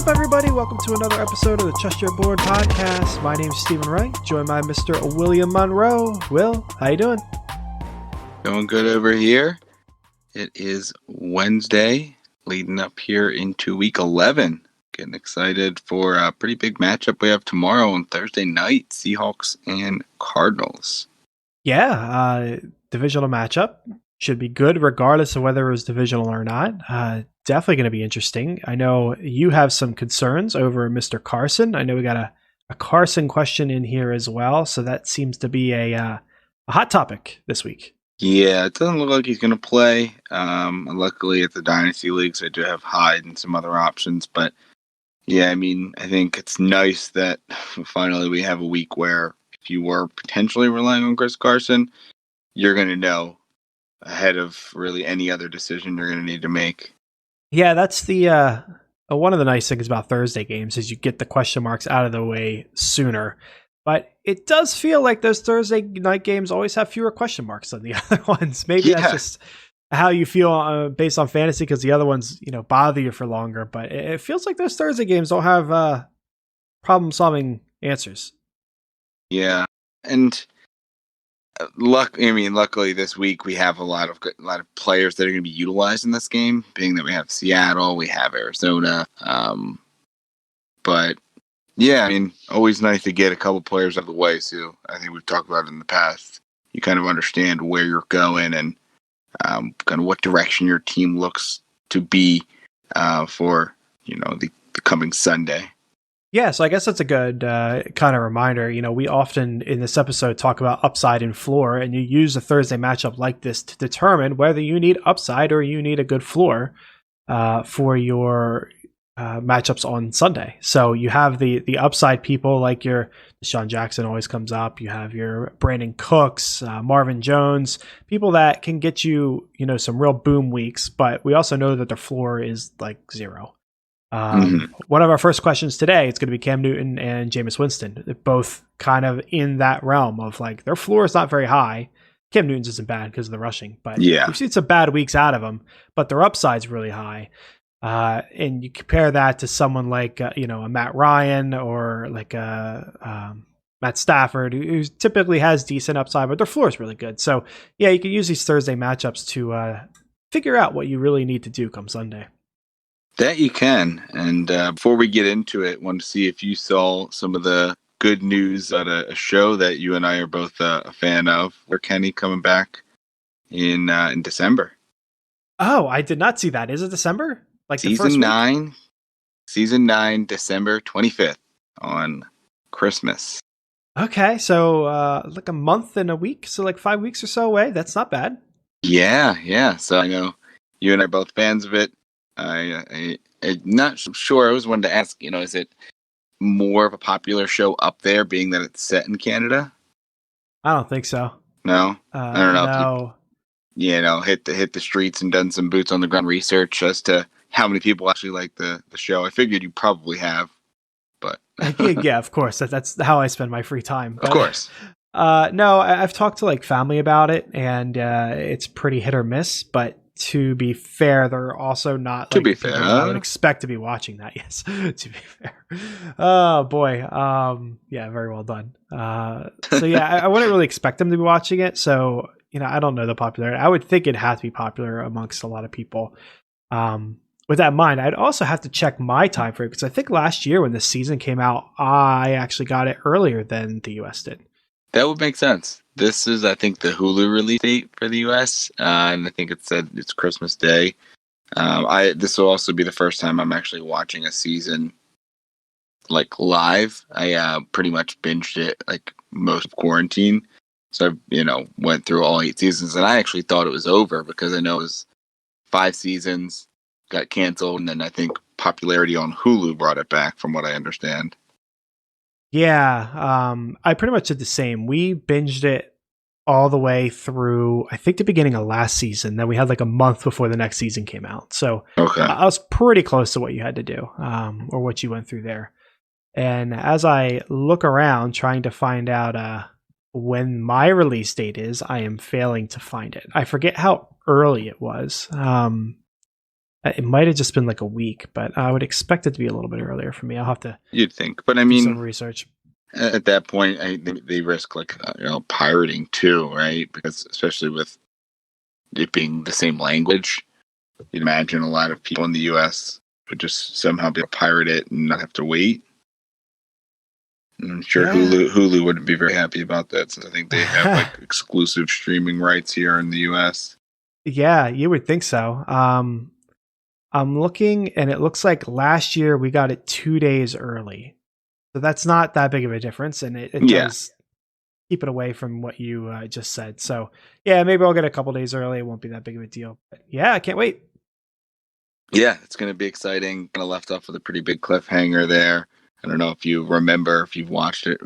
up, everybody? Welcome to another episode of the Trust Your Board podcast. My name is Stephen Wright, joined by Mr. William Monroe. Will, how you doing? Doing good over here. It is Wednesday, leading up here into week 11. Getting excited for a pretty big matchup we have tomorrow on Thursday night, Seahawks and Cardinals. Yeah, divisional matchup. Should be good regardless of whether it was divisional or not. Definitely going to be interesting. I know you have some concerns over Mr. Carson. I know we got a Carson question in here as well, so that seems to be a hot topic this week. Yeah, it doesn't look like he's going to play. Luckily, at the Dynasty Leagues, I do have Hyde and some other options. But, yeah, I mean, I think it's nice that finally we have a week where if you were potentially relying on Chris Carson, you're going to know ahead of really any other decision you're going to need to make. Yeah, that's the one of the nice things about Thursday games is you get the question marks out of the way sooner. But it does feel like those Thursday night games always have fewer question marks than the other ones. Maybe that's just how you feel based on fantasy because the other ones, bother you for longer. But it feels like those Thursday games don't have problem-solving answers. Yeah, and luckily this week we have a lot of players that are going to be utilized in this game, being that we have Seattle, we have Arizona. But yeah, I mean, always nice to get a couple players out of the way. So I think we've talked about it in the past. You kind of understand where you're going and kind of what direction your team looks to be for the coming Sunday. Yeah, so I guess that's a good kind of reminder. We often in this episode talk about upside and floor, and you use a Thursday matchup like this to determine whether you need upside or you need a good floor for your matchups on Sunday. So you have the upside people like your Deshaun Jackson always comes up. You have your Brandon Cooks, Marvin Jones, people that can get you, some real boom weeks, but we also know that their floor is like 0. One of our first questions today, it's going to be Cam Newton and Jameis Winston. They're both kind of in that realm of like their floor is not very high. Cam Newton's isn't bad because of the rushing, but we've seen some bad weeks out of them, but their upside's really high. And you compare that to someone like, a Matt Ryan or like a Matt Stafford, who typically has decent upside, but their floor is really good. So yeah, you can use these Thursday matchups to figure out what you really need to do come Sunday. That you can. And before we get into it, I wanted to see if you saw some of the good news at a show that you and I are both a fan of, where Kenny coming back in December. Oh, I did not see that. Is it December? Like season 9, December 25th on Christmas. Okay, so like a month and a week, so like 5 weeks or so away. That's not bad. Yeah. So I know you and I are both fans of it. I'm not sure. I always wanted to ask, is it more of a popular show up there, being that it's set in Canada? I don't think so. No, I don't know. No. Hit the streets and done some boots on the ground research as to how many people actually like the show. I figured you probably have, but yeah, of course. That's how I spend my free time. But, of course. No, I've talked to like family about it, and it's pretty hit or miss. But to be fair, they're also not. To be fair, I would expect to be watching that. Yes, to be fair. Oh boy, yeah, very well done. So yeah, I wouldn't really expect them to be watching it. So I don't know the popularity. I would think it'd have to be popular amongst a lot of people. With that in mind, I'd also have to check my time frame because I think last year when the season came out, I actually got it earlier than the US did. That would make sense. This is, I think, the Hulu release date for the US, and I think it said it's Christmas Day. This will also be the first time I'm actually watching a season like live. I pretty much binged it like most of quarantine. So I, went through all 8 seasons, and I actually thought it was over because I know it was 5 seasons, got canceled, and then I think popularity on Hulu brought it back, from what I understand. Yeah, I pretty much did the same. We binged it all the way through, I think, the beginning of last season. Then we had like a month before the next season came out. So okay. I was pretty close to what you had to do, or what you went through there. And as I look around trying to find out when my release date is, I am failing to find it. I forget how early it was. It might have just been like a week, but I would expect it to be a little bit earlier for me. I'll have to You'd think, but I do some mean, research. at that point, they risk like pirating too, right? Because especially with it being the same language, you'd imagine a lot of people in the U.S. would just somehow be able to pirate it and not have to wait. And I'm sure Yeah. Hulu wouldn't be very happy about that, since I think they have like exclusive streaming rights here in the U.S. Yeah, you would think so. I'm looking, and it looks like last year we got it 2 days early. So that's not that big of a difference, and it Yeah. does keep it away from what you just said. So, yeah, maybe I'll get a couple days early. It won't be that big of a deal. But yeah, I can't wait. Yeah, it's going to be exciting. Kind of left off with a pretty big cliffhanger there. I don't know if you remember, if you've watched it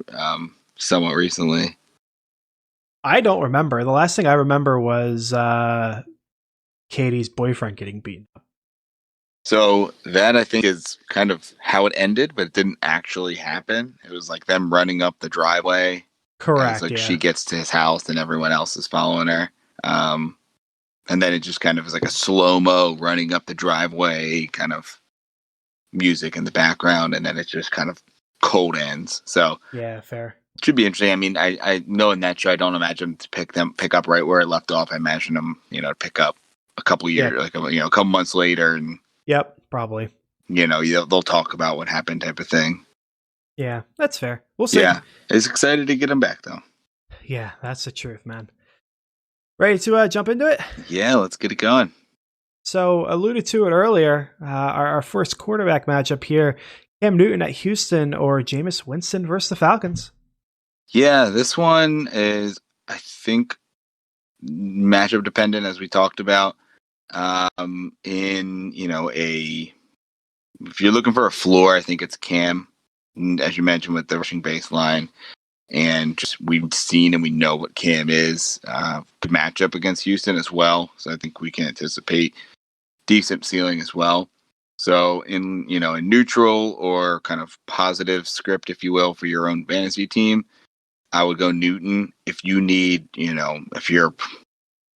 somewhat recently. I don't remember. The last thing I remember was Katie's boyfriend getting beaten up. So that, I think, is kind of how it ended, but it didn't actually happen. It was like them running up the driveway. Correct. As like Yeah. she gets to his house and everyone else is following her. And then it just kind of is like a slow-mo running up the driveway kind of music in the background, and then it just kind of cold ends. So Yeah, fair. it should be interesting. I mean, I know in that show, I don't imagine to pick up right where it left off. I imagine them, to pick up a couple years, Yeah. like a couple months later, and Yep, probably. they'll talk about what happened, type of thing. Yeah, that's fair. We'll see. Yeah, I was excited to get him back though. Yeah, that's the truth, man. Ready to jump into it? Yeah, let's get it going. So, alluded to it earlier, our first quarterback matchup here, Cam Newton at Houston or Jameis Winston versus the Falcons. Yeah, this one is, I think, matchup dependent, as we talked about. If you're looking for a floor, I think it's Cam, as you mentioned, with the rushing baseline. And just we've seen and we know what Cam is. Good matchup against Houston as well. So I think we can anticipate decent ceiling as well. So in neutral or kind of positive script, if you will, for your own fantasy team, I would go Newton. If you need, if you're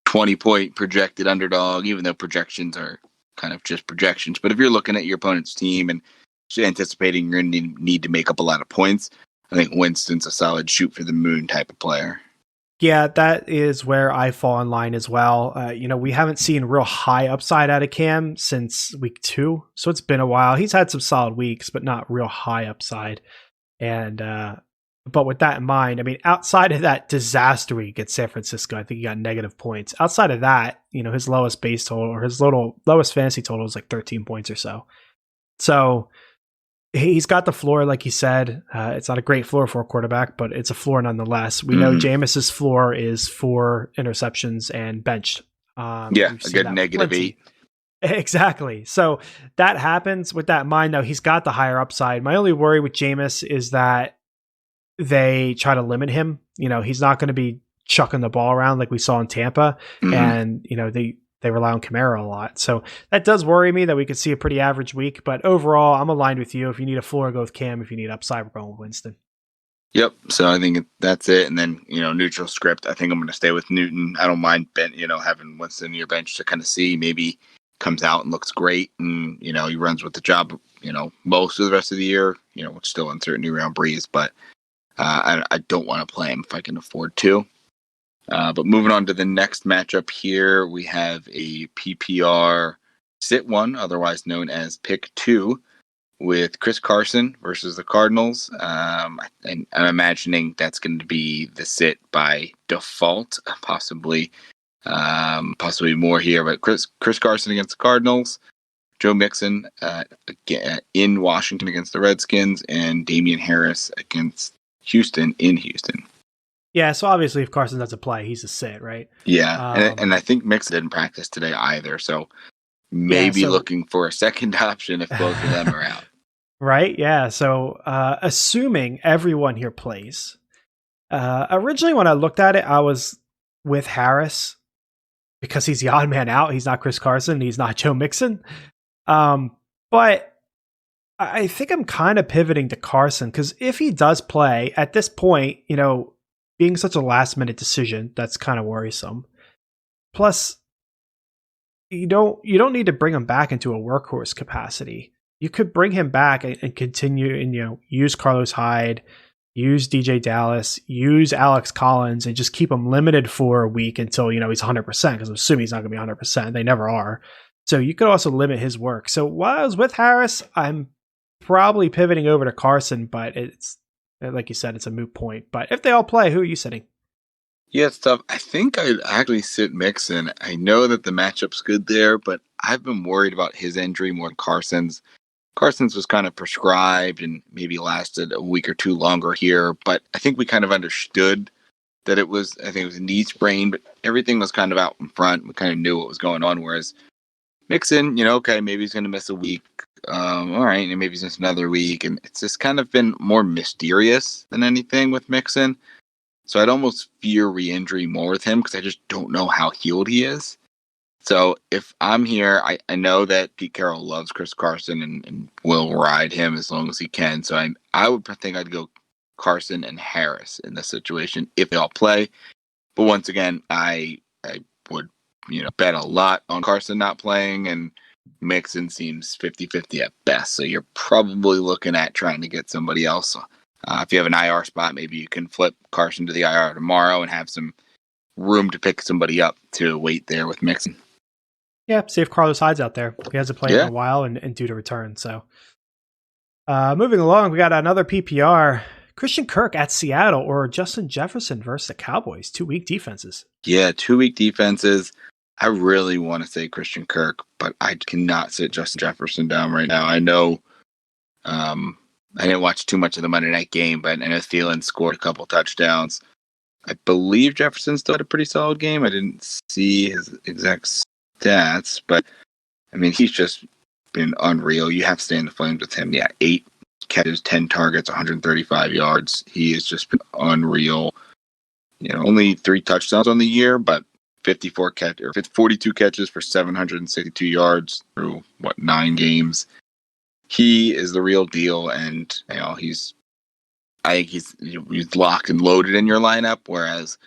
20-point projected underdog, even though projections are kind of just projections, but if you're looking at your opponent's team and anticipating you're going to need to make up a lot of points, I think Winston's a solid shoot for the moon type of player. Yeah, that is where I fall in line as well. We haven't seen real high upside out of Cam since week 2, so it's been a while. He's had some solid weeks, but not real high upside. And but with that in mind, I mean, outside of that disaster week at San Francisco, I think he got negative points. Outside of that, his lowest base total or his lowest fantasy total is like 13 points or so. So he's got the floor, like you said. It's not a great floor for a quarterback, but it's a floor nonetheless. We know Jameis's floor is 4 interceptions and benched. A good -8. Exactly. So that happens. With that in mind, though, he's got the higher upside. My only worry with Jameis is that they try to limit him. He's not going to be chucking the ball around like we saw in Tampa. And, they rely on Kamara a lot. So that does worry me that we could see a pretty average week. But overall, I'm aligned with you. If you need a floor, go with Cam. If you need upside, we're going with Winston. Yep. So I think that's it. And then, neutral script, I think I'm going to stay with Newton. I don't mind, having Winston in your bench to kind of see, maybe comes out and looks great. And, he runs with the job, most of the rest of the year, with still uncertainty around Breeze. But I don't want to play him if I can afford to. But moving on to the next matchup here, we have a PPR sit one, otherwise known as pick 2, with Chris Carson versus the Cardinals. And I'm imagining that's going to be the sit by default, possibly more here. But Chris Carson against the Cardinals, Joe Mixon in Washington against the Redskins, and Damian Harris against Houston in Houston. Yeah, so obviously if Carson doesn't play, he's a sit, right? Yeah, and I think Mixon didn't practice today either, so maybe looking for a second option if both of them are out. Right, yeah. So assuming everyone here plays, originally when I looked at it, I was with Harris because he's the odd man out. He's not Chris Carson. He's not Joe Mixon. But I think I'm kind of pivoting to Carson because if he does play at this point, being such a last minute decision, that's kind of worrisome. Plus, you don't need to bring him back into a workhorse capacity. You could bring him back and continue and use Carlos Hyde, use DJ Dallas, use Alex Collins, and just keep him limited for a week until he's 100%. Because I'm assuming he's not going to be 100%. They never are. So you could also limit his work. So while I was with Harris, I'm probably pivoting over to Carson, but it's like you said, it's a moot point. But if they all play, who are you sitting? Yeah, it's tough. I think I'd actually sit Mixon. I know that the matchup's good there, but I've been worried about his injury more than Carson's. Carson's was kind of prescribed and maybe lasted a week or two longer here, but I think we kind of understood that it was a knee sprain, but everything was kind of out in front. We kind of knew what was going on, whereas Mixon, okay, maybe he's going to miss a week. All right, and maybe he's missed another week, and it's just kind of been more mysterious than anything with Mixon. So I'd almost fear re-injury more with him because I just don't know how healed he is. So if I'm here, I know that Pete Carroll loves Chris Carson and will ride him as long as he can. So I would think I'd go Carson and Harris in this situation if they all play. But once again, I would bet a lot on Carson not playing, and Mixon seems 50-50 at best. So you're probably looking at trying to get somebody else. If you have an IR spot, maybe you can flip Carson to the IR tomorrow and have some room to pick somebody up to wait there with Mixon. Yeah, see if Carlos Hyde's out there. He hasn't played in a while and due to return. So moving along, we got another PPR. Christian Kirk at Seattle or Justin Jefferson versus the Cowboys. 2 weak defenses. Yeah, 2 weak defenses. I really want to say Christian Kirk, but I cannot sit Justin Jefferson down right now. I know I didn't watch too much of the Monday night game, but I know Thielen scored a couple touchdowns. I believe Jefferson still had a pretty solid game. I didn't see his exact stats, but I mean, he's just been unreal. You have to stay in the flames with him. Yeah, 8 catches, 10 targets, 135 yards. He has just been unreal. Only 3 touchdowns on the year, but 42 catches for 762 yards through 9 games. He is the real deal, and he's locked and loaded in your lineup. Whereas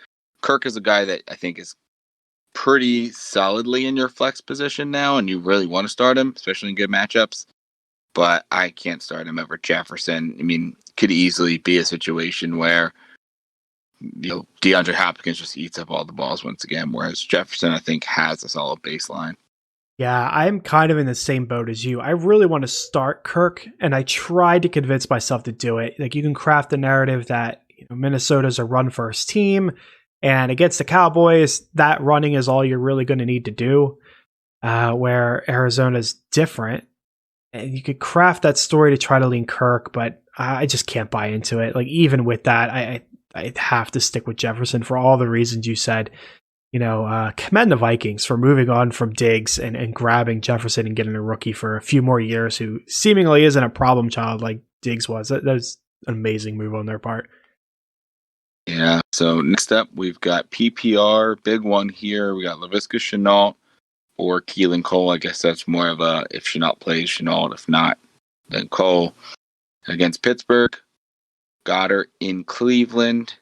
Kirk is a guy that I think is pretty solidly in your flex position now, and you really want to start him, especially in good matchups. But I can't start him over Jefferson. I mean, could easily be a situation where DeAndre Hopkins just eats up all the balls once again, whereas Jefferson, I think, has a solid baseline. Yeah, I'm kind of in the same boat as you. I really want to start Kirk, and I tried to convince myself to do it. Like, you can craft the narrative that Minnesota's a run-first team, and against the Cowboys, that running is all you're really going to need to do, where Arizona's different. And you could craft that story to try to lean Kirk, but I just can't buy into it. Like, even with that, I have to stick with Jefferson for all the reasons you said. Commend the Vikings for moving on from Diggs and grabbing Jefferson and getting a rookie for a few more years who seemingly isn't a problem child like Diggs was. That was an amazing move on their part. Yeah, so next up, we've got PPR, big one here. We got Laviska Shenault or Keelan Cole. I guess that's more of a, if Shenault plays, Shenault. If not, then Cole. Against Pittsburgh, Goddard in Cleveland,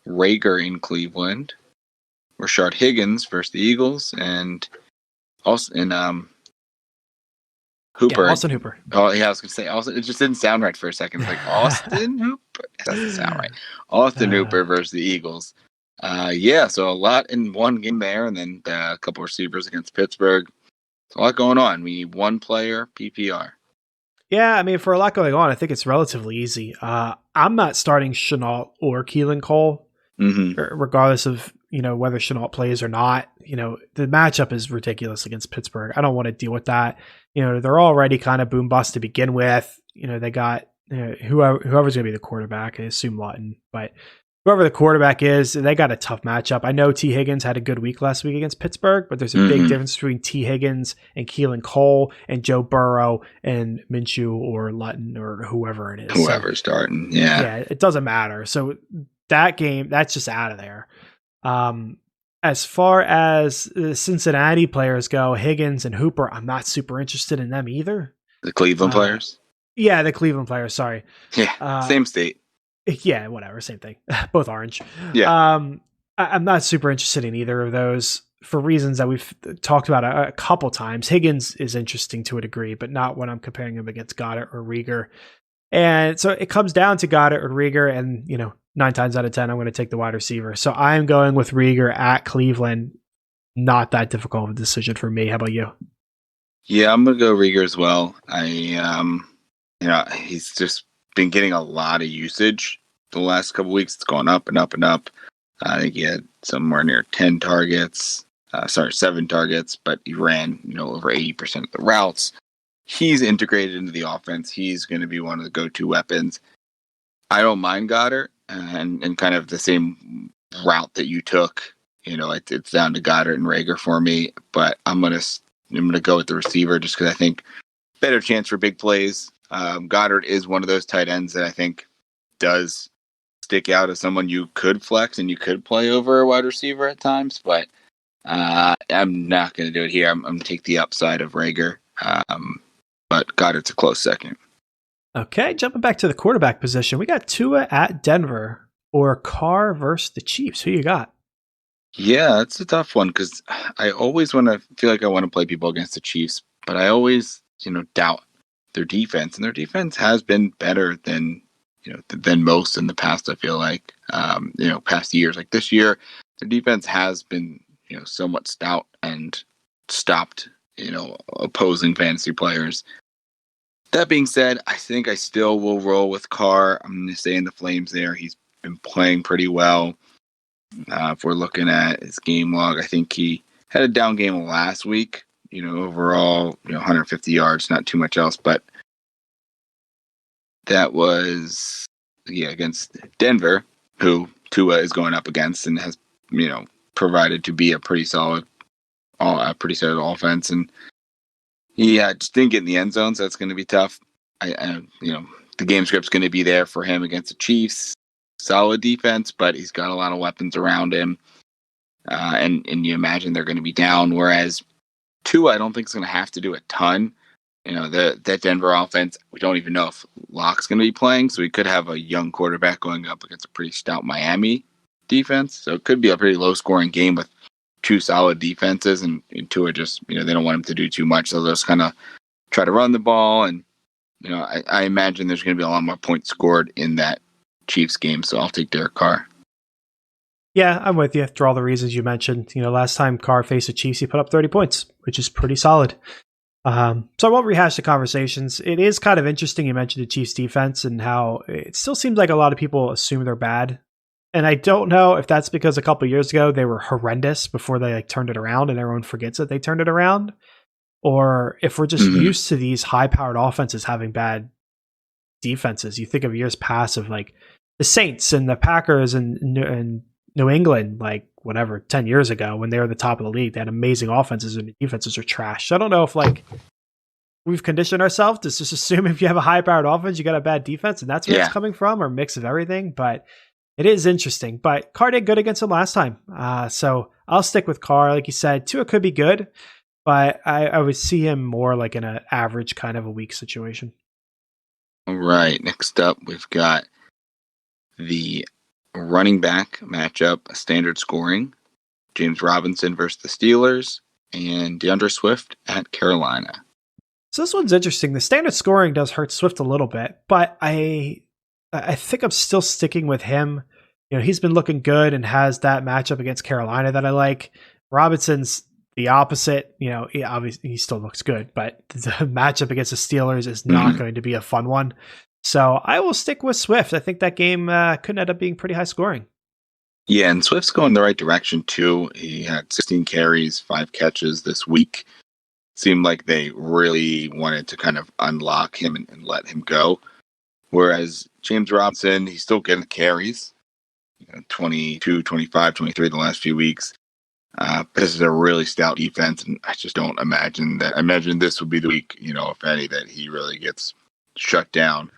Rager in Cleveland, Rashard Higgins versus the Eagles, and also in Hooper. Yeah, Austin Hooper. Oh yeah, I was gonna say Austin. It just didn't sound right for a second. It's like Austin Hooper. It doesn't sound right. Austin Hooper versus the Eagles. So a lot in one game there, and then a couple receivers against Pittsburgh. There's a lot going on. We need one player PPR. Yeah, I mean, for a lot going on, I think it's relatively easy. I'm not starting Shenault or Keelan Cole, regardless of whether Shenault plays or not. The matchup is ridiculous against Pittsburgh. I don't want to deal with that. They're already kind of boom bust to begin with. They got whoever's going to be the quarterback. I assume Lutton, but whoever the quarterback is, they got a tough matchup. I know T. Higgins had a good week last week against Pittsburgh, but there's a big difference between T. Higgins and Keelan Cole and Joe Burrow and Minshew or Lutton or whoever it is. Whoever's starting. Yeah, it doesn't matter. So that game, that's just out of there. As far as the Cincinnati players go, Higgins and Hooper, I'm not super interested in them either. The Cleveland players? Yeah, the Cleveland players, sorry. Yeah, same state. Yeah, whatever, same thing. Both orange. Yeah. I'm not super interested in either of those. for reasons that we've talked about a couple times. Higgins is interesting to a degree, but not when I'm comparing him against Goddard or Rieger. And so it comes down to Goddard or Rieger, and 9 times out of 10, I'm going to take the wide receiver. So I'm going with Rieger at Cleveland. Not that difficult of a decision for me. How about you? Yeah, I'm gonna go Rieger as well. He's just been getting a lot of usage the last couple weeks. It's gone up and up and up. I think he had somewhere near 10 targets. 7 targets, but he ran, over 80% of the routes. He's integrated into the offense. He's going to be one of the go-to weapons. I don't mind Goddard and kind of the same route that you took. It's down to Goddard and Rager for me, but I'm gonna go with the receiver just because I think better chance for big plays. Goddard is one of those tight ends that I think does stick out as someone you could flex and you could play over a wide receiver at times, but I'm not going to do it here. I'm going to take the upside of Rager, but Goddard's a close second. Okay, jumping back to the quarterback position, we got Tua at Denver or Carr versus the Chiefs. Who you got? Yeah, it's a tough one because I always want to feel like I want to play people against the Chiefs, but I always, doubt their defense, and their defense has been better than than most in the past. I feel like, past years, like this year, their defense has been somewhat stout and stopped opposing fantasy players. That being said, I think I still will roll with Carr. I'm going to stay in the Flames there. He's been playing pretty well. If we're looking at his game log, I think he had a down game last week. Overall, 150 yards, not too much else. But that was against Denver, who Tua is going up against and has provided to be a pretty solid offense. And he just didn't get in the end zone, so that's going to be tough. The game script's going to be there for him against the Chiefs. Solid defense, but he's got a lot of weapons around him, and you imagine they're going to be down. Whereas Tua, I don't think is going to have to do a ton. That Denver offense, we don't even know if Locke's going to be playing, so we could have a young quarterback going up against a pretty stout Miami defense. So it could be a pretty low-scoring game with 2 solid defenses, and Tua just they don't want him to do too much, so they'll just kind of try to run the ball, and I imagine there's going to be a lot more points scored in that Chiefs game, so I'll take Derek Carr. Yeah, I'm with you for all the reasons you mentioned. Last time Carr faced the Chiefs, he put up 30 points, which is pretty solid. So I won't rehash the conversations. It is kind of interesting you mentioned the Chiefs defense and how it still seems like a lot of people assume they're bad. And I don't know if that's because a couple of years ago they were horrendous before they turned it around and everyone forgets that they turned it around, or if we're just used to these high-powered offenses having bad defenses. You think of years past of like the Saints and the Packers and New England, 10 years ago when they were the top of the league. They had amazing offenses and the defenses are trash. So I don't know if we've conditioned ourselves to just assume if you have a high-powered offense, you got a bad defense, and that's where it's coming from, or a mix of everything. But it is interesting. But Carr did good against him last time. So I'll stick with Carr. Like you said, Tua could be good, but I would see him more like in an average kind of a weak situation. All right. Next up, we've got the running back matchup, standard scoring. James Robinson versus the Steelers, and DeAndre Swift at Carolina. So this one's interesting. The standard scoring does hurt Swift a little bit, but I think I'm still sticking with him. He's been looking good and has that matchup against Carolina that I like. Robinson's the opposite. He still looks good, but the matchup against the Steelers is not going to be a fun one. So I will stick with Swift. I think that game could end up being pretty high scoring. Yeah, and Swift's going the right direction too. He had 16 carries, 5 catches this week. Seemed like they really wanted to kind of unlock him and let him go. Whereas James Robinson, he's still getting carries, 22, 25, 23 the last few weeks. This is a really stout defense, and I just don't imagine that. I imagine this would be the week, if any, that he really gets shut down.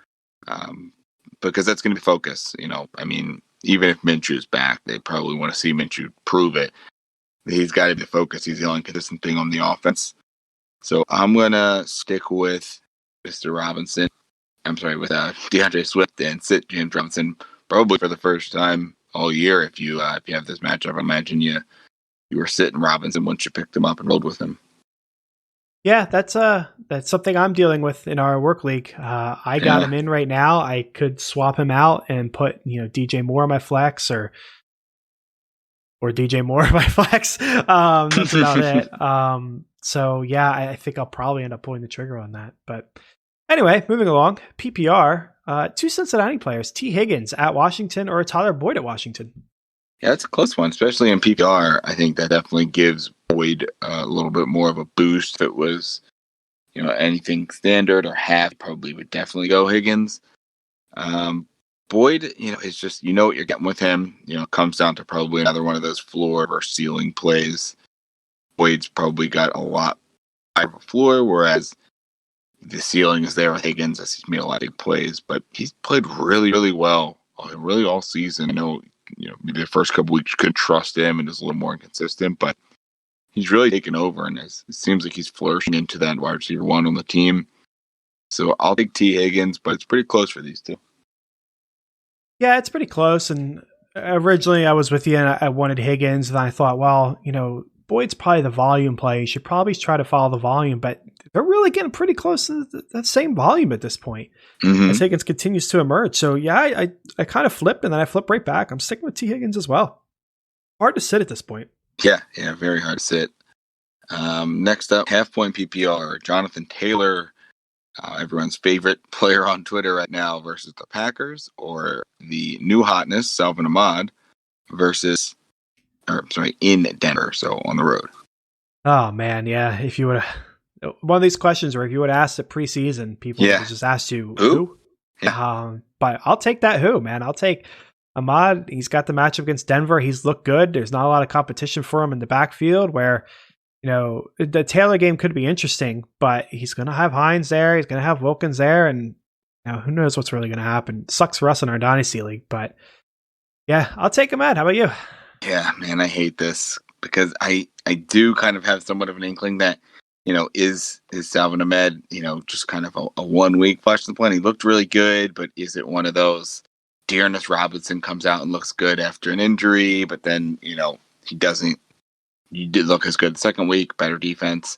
Because that's going to be focus. Even if Minshew's back, they probably want to see Minshew prove it. He's got to be the focus. He's the only consistent thing on the offense. So I'm going to stick with Mr. Robinson. I'm sorry, with DeAndre Swift and sit James Robinson probably for the first time all year. If you have this matchup, I imagine you you were sitting Robinson once you picked him up and rolled with him. Yeah, that's something I'm dealing with in our work league. I got him in right now. I could swap him out and put DJ Moore on my flex or DJ Moore on my flex. That's about it. So yeah, I think I'll probably end up pulling the trigger on that. But anyway, moving along. PPR, 2 Cincinnati players: T. Higgins at Washington or Tyler Boyd at Washington. Yeah, it's a close one, especially in PPR. I think that definitely gives Boyd a little bit more of a boost. If it was, anything standard or half, probably would definitely go Higgins. Boyd, it's just, what you're getting with him. It comes down to probably another one of those floor or ceiling plays. Boyd's probably got a lot higher of a floor, whereas the ceiling is there with Higgins. As he's made a lot of plays, but he's played really, really well, really all season. I know, maybe the first couple weeks you could trust him and is a little more inconsistent, but he's really taken over, and it seems like he's flourishing into that wide receiver 1 on the team. So I'll take T. Higgins, but it's pretty close for these two. Yeah, it's pretty close. And originally I was with you and I wanted Higgins, and I thought, well, Boyd's probably the volume play. You should probably try to follow the volume, but they're really getting pretty close to that same volume at this point. As Higgins continues to emerge. So yeah, I kind of flipped and then I flip right back. I'm sticking with T. Higgins as well. Hard to sit at this point. Yeah, very hard to sit. Next up, half-point PPR, Jonathan Taylor, everyone's favorite player on Twitter right now, versus the Packers, or the new hotness, Salvon Ahmed, in Denver, so on the road. Oh, man, yeah. If you would have, one of these questions, or if you would have asked it preseason, people would have just asked you, who? Yeah. But I'll take that who, man. I'll take Ahmad. He's got the matchup against Denver. He's looked good. There's not a lot of competition for him in the backfield where, the Taylor game could be interesting, but he's going to have Hines there. He's going to have Wilkins there. And who knows what's really going to happen. Sucks for us in our Dynasty League, but yeah, I'll take Ahmad. How about you? Yeah, man, I hate this because I do kind of have somewhat of an inkling that, is Salvon Ahmed, just kind of a 1 week flash in the plan. He looked really good, but is it one of those Dearness Robinson comes out and looks good after an injury, but then, he doesn't. You did look as good the second week, better defense.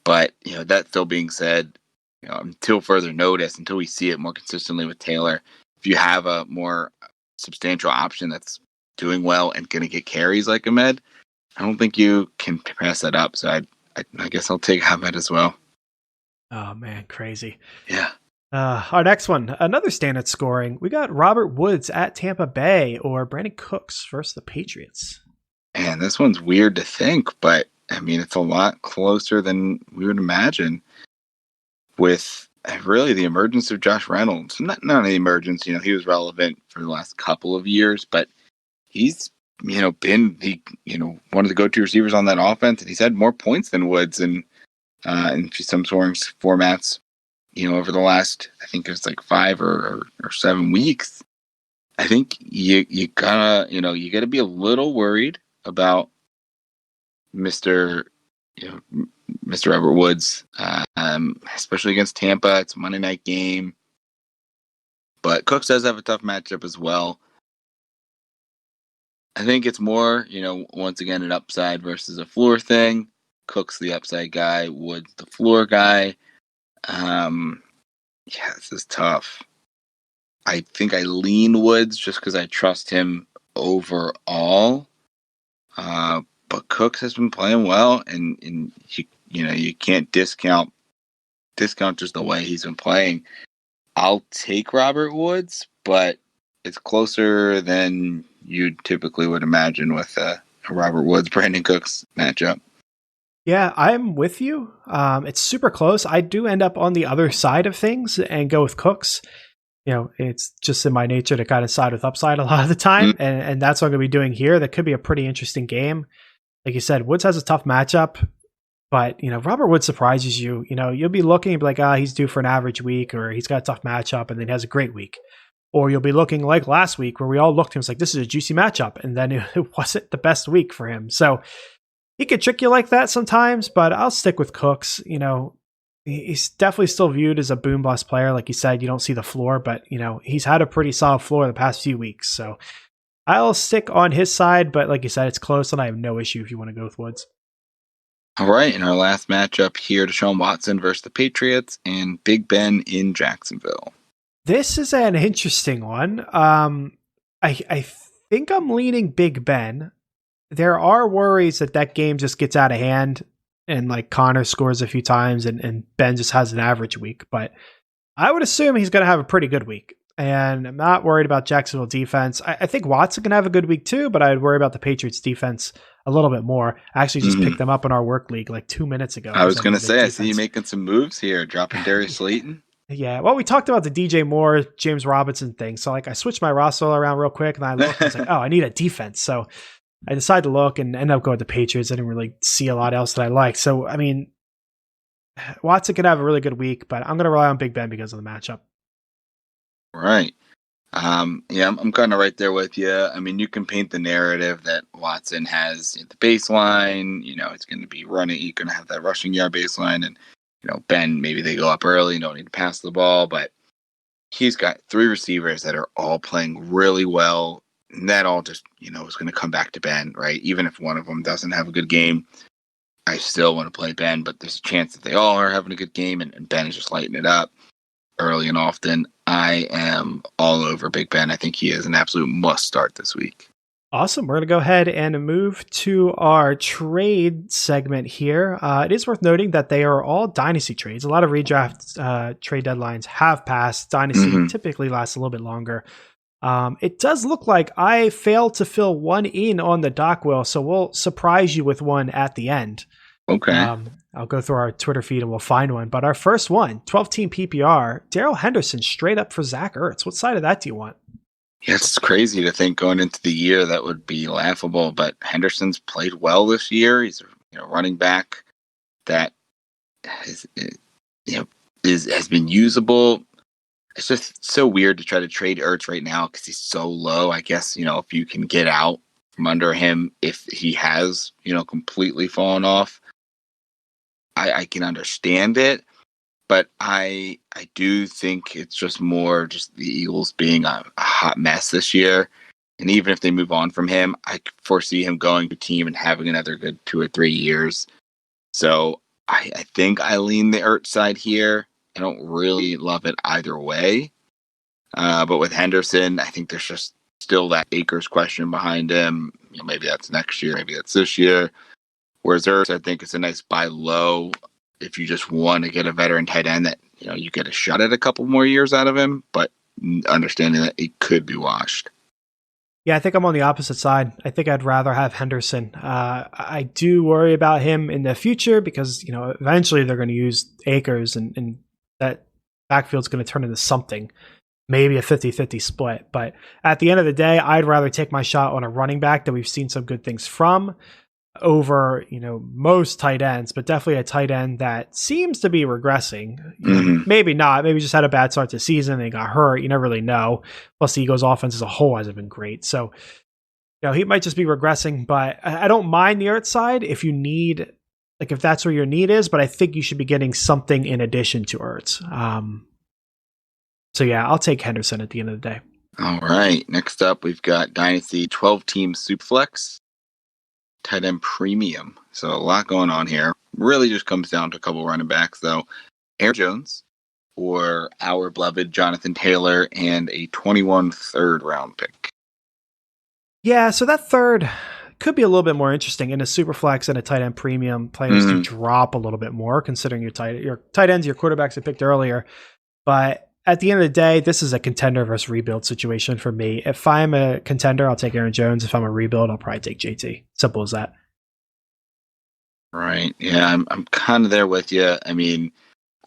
But, that still being said, until further notice, until we see it more consistently with Taylor, if you have a more substantial option that's doing well and going to get carries like Ahmed, I don't think you can pass that up. So I guess I'll take Ahmed as well. Oh, man, crazy. Yeah. Our next one, another standard scoring. We got Robert Woods at Tampa Bay or Brandon Cooks versus the Patriots. Man, this one's weird to think, but I mean, it's a lot closer than we would imagine with really the emergence of Josh Reynolds. Not an emergence, he was relevant for the last couple of years, but he's, been the, one of the go-to receivers on that offense, and he's had more points than Woods in some scoring formats, over the last, I think it's like 5 or 7 weeks. I think you gotta, you gotta be a little worried about Mr. Robert Woods, especially against Tampa. It's a Monday night game, but Cooks does have a tough matchup as well. I think it's more, once again, an upside versus a floor thing. Cook's the upside guy, Woods the floor guy. This is tough. I think I lean Woods just because I trust him overall. But Cooks has been playing well, and you can't discount just the way he's been playing. I'll take Robert Woods, but it's closer than you typically would imagine with a Robert Woods Brandon Cooks matchup. Yeah, I'm with you. It's super close. I do end up on the other side of things and go with Cooks. It's just in my nature to kind of side with upside a lot of the time. Mm-hmm. And that's what I'm going to be doing here. That could be a pretty interesting game. Like you said, Woods has a tough matchup, but, Robert Woods surprises you. You'll be looking and be like, he's due for an average week, or he's got a tough matchup and then he has a great week. Or you'll be looking like last week where we all looked at him, it's like, this is a juicy matchup. And then it wasn't the best week for him. So he could trick you like that sometimes, but I'll stick with Cooks. He's definitely still viewed as a boom bust player. Like you said, you don't see the floor, but he's had a pretty solid floor the past few weeks. So I'll stick on his side, but like you said, it's close, and I have no issue if you want to go with Woods. All right, in our last matchup here, Deshaun Watson versus the Patriots and Big Ben in Jacksonville. This is an interesting one. I think I'm leaning Big Ben. There are worries that game just gets out of hand and like Connor scores a few times and Ben just has an average week. But I would assume he's going to have a pretty good week. And I'm not worried about Jacksonville defense. I think Watson can have a good week too, but I'd worry about the Patriots defense a little bit more. I actually just picked them up in our work league like 2 minutes ago. I was going to say, I see you making some moves here, dropping Darius Slayton. Yeah, well, we talked about the DJ Moore, James Robinson thing. So like I switched my roster around real quick and I looked and I was like, oh, I need a defense. So I decided to look and end up going with the Patriots. I didn't really see a lot else that I liked. So, I mean, Watson could have a really good week, but I'm going to rely on Big Ben because of the matchup. Right. Yeah, I'm kind of right there with you. I mean, you can paint the narrative that Watson has the baseline, it's going to be running. You're going to have that rushing yard baseline. And, Ben, maybe they go up early, don't need to pass the ball. But he's got 3 receivers that are all playing really well. And that all just, is going to come back to Ben, right? Even if one of them doesn't have a good game, I still want to play Ben. But there's a chance that they all are having a good game and Ben is just lighting it up early and often. I am all over Big Ben. I think he is an absolute must start this week. Awesome. We're going to go ahead and move to our trade segment here. It is worth noting that they are all dynasty trades. A lot of redraft trade deadlines have passed. Dynasty typically lasts a little bit longer. It does look like I failed to fill one in on the doc, Will, so we'll surprise you with one at the end. Okay. I'll go through our Twitter feed and we'll find one. But our first one, 12-team PPR, Darrell Henderson straight up for Zach Ertz. What side of that do you want? Yeah, it's crazy to think going into the year that would be laughable, but Henderson's played well this year. He's running back that has been usable. It's just so weird to try to trade Ertz right now because he's so low. I guess, if you can get out from under him, if he has, completely fallen off, I can understand it, but I do think it's just more just the Eagles being a hot mess this year. And even if they move on from him, I foresee him going to a team and having another good 2 or 3 years. So I think I lean the Ertz side here. I don't really love it either way. But with Henderson, I think there's just still that Akers question behind him. Maybe that's next year, maybe that's this year. Whereas Ertz, I think it's a nice buy low if you just want to get a veteran tight end that, you get a shot at a couple more years out of him, but understanding that it could be washed. Yeah, I think I'm on the opposite side. I think I'd rather have Henderson. I do worry about him in the future because, eventually they're going to use Akers and that backfield's going to turn into something, maybe a 50-50 split. But at the end of the day, I'd rather take my shot on a running back that we've seen some good things from over, most tight ends, but definitely a tight end that seems to be regressing. Maybe not. Maybe just had a bad start to the season. They got hurt. You never really know. Plus, the Eagles' offense as a whole hasn't been great. So, he might just be regressing, but I don't mind the Ertz side if you need, if that's where your need is, but I think you should be getting something in addition to Ertz. So, yeah, I'll take Henderson at the end of the day. All right. Next up, we've got Dynasty 12-team Superflex. Tight end premium. So a lot going on here. Really just comes down to a couple running backs, though. Aaron Jones or our beloved Jonathan Taylor and a 21 third-round pick. Yeah, so that third could be a little bit more interesting. In a Superflex and a tight end premium, players do drop a little bit more considering your tight ends, your quarterbacks I picked earlier. But at the end of the day, this is a contender versus rebuild situation for me. If I'm a contender, I'll take Aaron Jones. If I'm a rebuild, I'll probably take JT. Simple as that. Right. Yeah, I'm kind of there with you. I mean,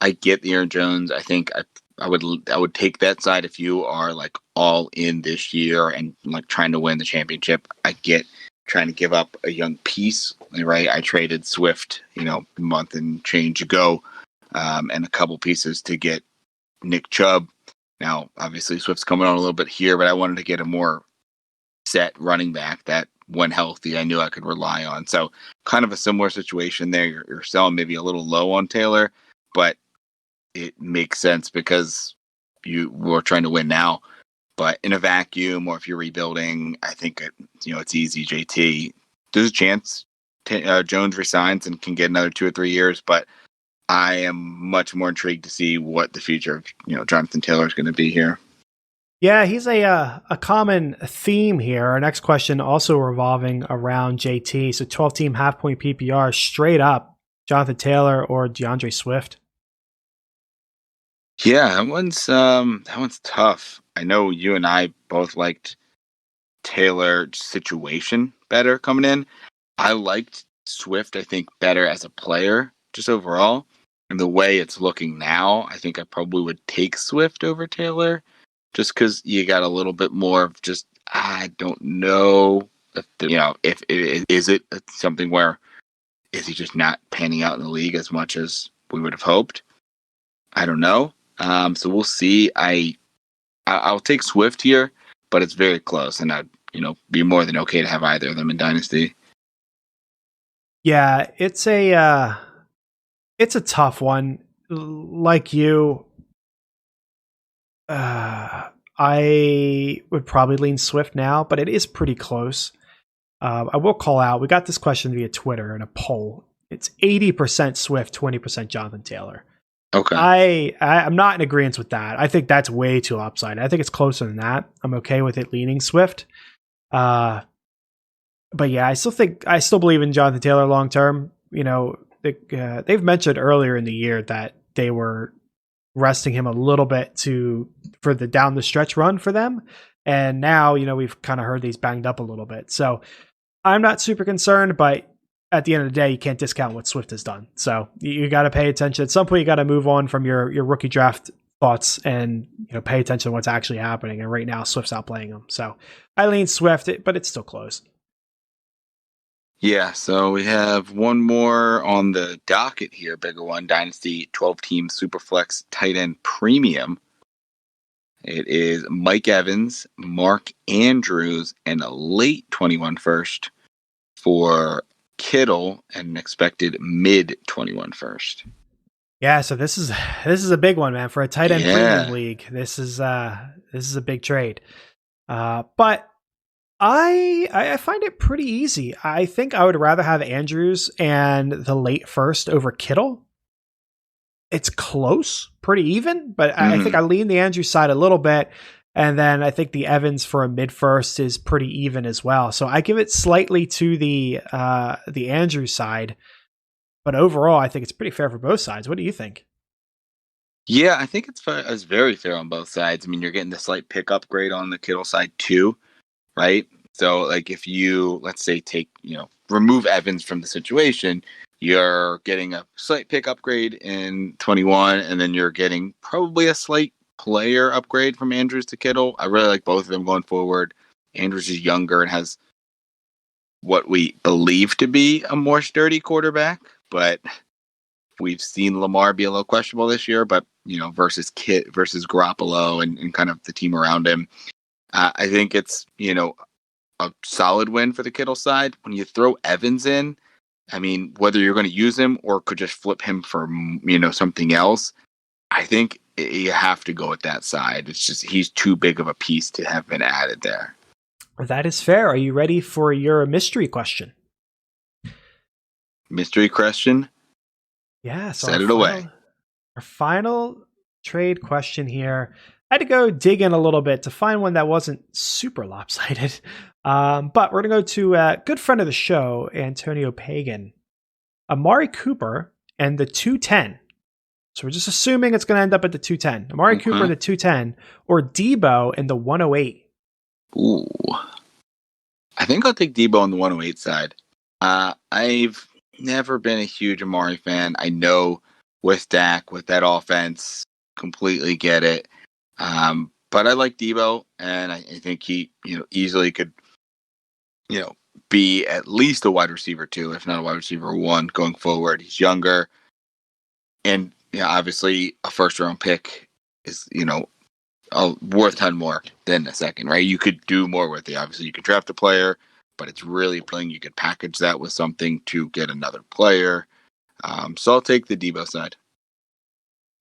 I get the Aaron Jones. I think I would take that side if you are all in this year and trying to win the championship. I get trying to give up a young piece. Right. I traded Swift, a month and change ago, and a couple pieces to get Nick Chubb. Now, obviously, Swift's coming on a little bit here, but I wanted to get a more set running back that, when healthy, I knew I could rely on. So, kind of a similar situation there. You're selling maybe a little low on Taylor, but it makes sense because you were trying to win now. But in a vacuum, or if you're rebuilding, I think it's easy. JT, there's a chance Jones resigns and can get another 2 or 3 years, but I am much more intrigued to see what the future of Jonathan Taylor is going to be here. Yeah, he's a common theme here. Our next question also revolving around JT. So 12-team half-point PPR straight up, Jonathan Taylor or DeAndre Swift? Yeah, that one's tough. I know you and I both liked Taylor's situation better coming in. I liked Swift, I think, better as a player, just overall. And the way it's looking now, I think I probably would take Swift over Taylor, just because you got a little bit more of just, I don't know if is it something where is he just not panning out in the league as much as we would have hoped? I don't know. So we'll see. I'll take Swift here, but it's very close, and I'd be more than okay to have either of them in Dynasty. Yeah, it's a tough one. Like you, I would probably lean Swift now, but it is pretty close. I will call out, we got this question via Twitter in a poll. It's 80% Swift, 20% Jonathan Taylor. Okay. I'm not in agreement with that. I think that's way too lopsided. I think it's closer than that. I'm okay with it leaning Swift. But yeah, I still believe in Jonathan Taylor long term. They've mentioned earlier in the year that they were resting him a little bit for the down the stretch run for them. And now, we've kind of heard he's banged up a little bit. So I'm not super concerned, but at the end of the day, you can't discount what Swift has done. So you got to pay attention. At some point, you got to move on from your rookie draft thoughts and pay attention to what's actually happening. And right now, Swift's outplaying him. So I lean Swift, but it's still close. Yeah, so we have one more on the docket here, bigger one, Dynasty 12-team Superflex tight end premium. It is Mike Evans, Mark Andrews, and a late 21 first for Kittle and an expected mid 21 first. Yeah, so this is a big one, man, for a tight end premium league. This is a big trade. But I find it pretty easy. I think I would rather have Andrews and the late first over Kittle. It's close, pretty even, but I think I lean the Andrews side a little bit. And then I think the Evans for a mid first is pretty even as well. So I give it slightly to the Andrews side, but overall I think it's pretty fair for both sides. What do you think? Yeah, I think it's very fair on both sides. I mean, you're getting the slight pick upgrade on the Kittle side too, right? So like if you, let's say, remove Evans from the situation, you're getting a slight pick upgrade in 21, and then you're getting probably a slight player upgrade from Andrews to Kittle. I really like both of them going forward. Andrews is younger and has what we believe to be a more sturdy quarterback, but we've seen Lamar be a little questionable this year, but versus Garoppolo and kind of the team around him. I think it's, a solid win for the Kittle side. When you throw Evans in, I mean, whether you're going to use him or could just flip him for, something else, I think you have to go with that side. It's just, he's too big of a piece to have been added there. That is fair. Are you ready for your mystery question? Mystery question? Yeah. So set it away. Our final trade question here. I had to go dig in a little bit to find one that wasn't super lopsided. But we're going to go to a good friend of the show, Antonio Pagan. Amari Cooper and the 210. So we're just assuming it's going to end up at the 210. Amari Cooper and the 210, or Debo and the 108. Ooh. I think I'll take Debo on the 108 side. I've never been a huge Amari fan. I know with Dak, with that offense, completely get it. But I like Debo, and I think he, easily could, be at least a wide receiver 2, if not a wide receiver 1 going forward. He's younger, and obviously a first round pick is, worth a ton more than a second, right? You could do more with it. Obviously, you could draft a player, but it's really playing. You could package that with something to get another player. So I'll take the Debo side.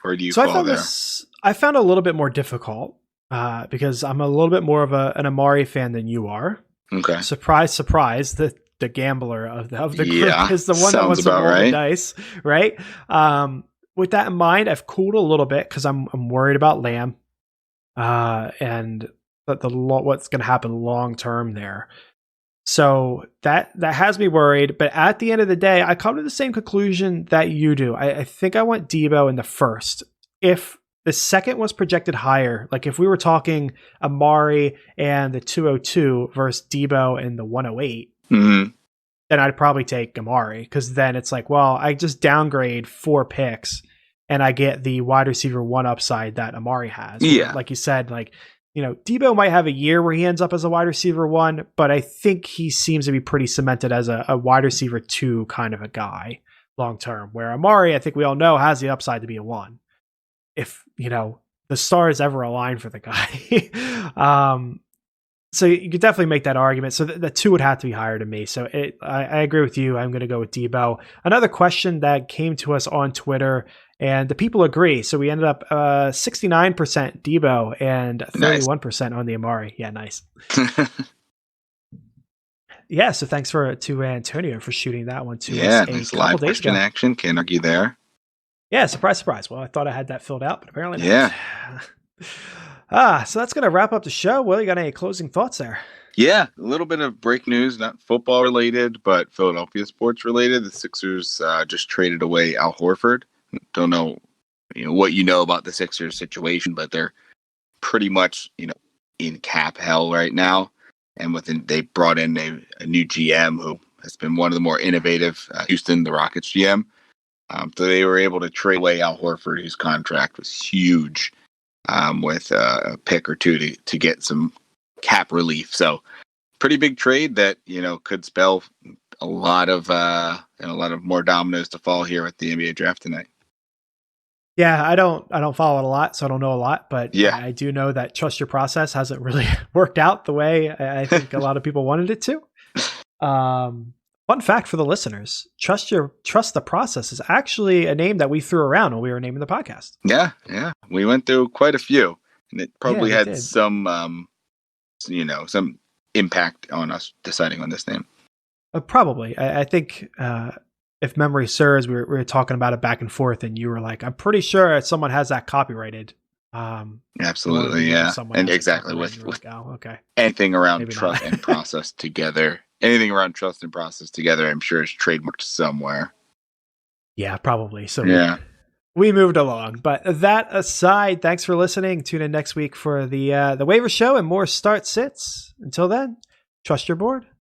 Where do you fall there? I found it a little bit more difficult. because I'm a little bit more of an Amari fan than you are. Okay. Surprise, surprise. The gambler of the group is the one that sounds wants to about roll the right. dice, right? With that in mind, I've cooled a little bit because I'm worried about Lamb, and what's going to happen long term there. So that has me worried. But at the end of the day, I come to the same conclusion that you do. I think I want Debo in the first. If the second was projected higher, like if we were talking Amari and the 202 versus Debo and the 108, Mm-hmm. then I'd probably take Amari, because then it's like, well, I just downgrade 4 picks and I get the wide receiver 1 upside that Amari has. Yeah. Like you said, like, Debo might have a year where he ends up as a wide receiver 1, but I think he seems to be pretty cemented as a wide receiver 2 kind of a guy long term, where Amari, I think we all know, has the upside to be a 1. If, the stars ever align for the guy. So you could definitely make that argument. So the 2 would have to be higher to me. So I agree with you. I'm going to go with Debo. Another question that came to us on Twitter, and the people agree. So we ended up 69% Debo and 31% on the Amari. Yeah, nice. Yeah, so thanks to Antonio for shooting that one to us nice a couple live days question ago. action. Can't argue there. Yeah, surprise, surprise. Well, I thought I had that filled out, but apparently not. Yeah. So that's going to wrap up the show. Will, you got any closing thoughts there? Yeah, a little bit of break news, not football related, but Philadelphia sports related. The Sixers just traded away Al Horford. Don't know, what you know about the Sixers situation, but they're pretty much, in cap hell right now. And they brought in a new GM who has been one of the more innovative, Houston, the Rockets GM. So they were able to trade away Al Horford, whose contract was huge, with a pick or two to get some cap relief. So pretty big trade that, could spell a lot of more dominoes to fall here at the NBA draft tonight. Yeah, I don't follow it a lot, so I don't know a lot, but yeah. I do know that trust your process hasn't really worked out the way I think a lot of people wanted it to. Fun fact for the listeners: trust the process is actually a name that we threw around when we were naming the podcast. Yeah, we went through quite a few, and it probably had some, some impact on us deciding on this name. Probably, I think. If memory serves, we were talking about it back and forth, and you were like, "I'm pretty sure someone has that copyrighted." Absolutely, yeah, and exactly with like, oh, okay. Anything around trust and process together, I'm sure is trademarked somewhere. Yeah, probably. So yeah, we moved along. But that aside, thanks for listening. Tune in next week for the waiver show and more start sits. Until then, trust your board.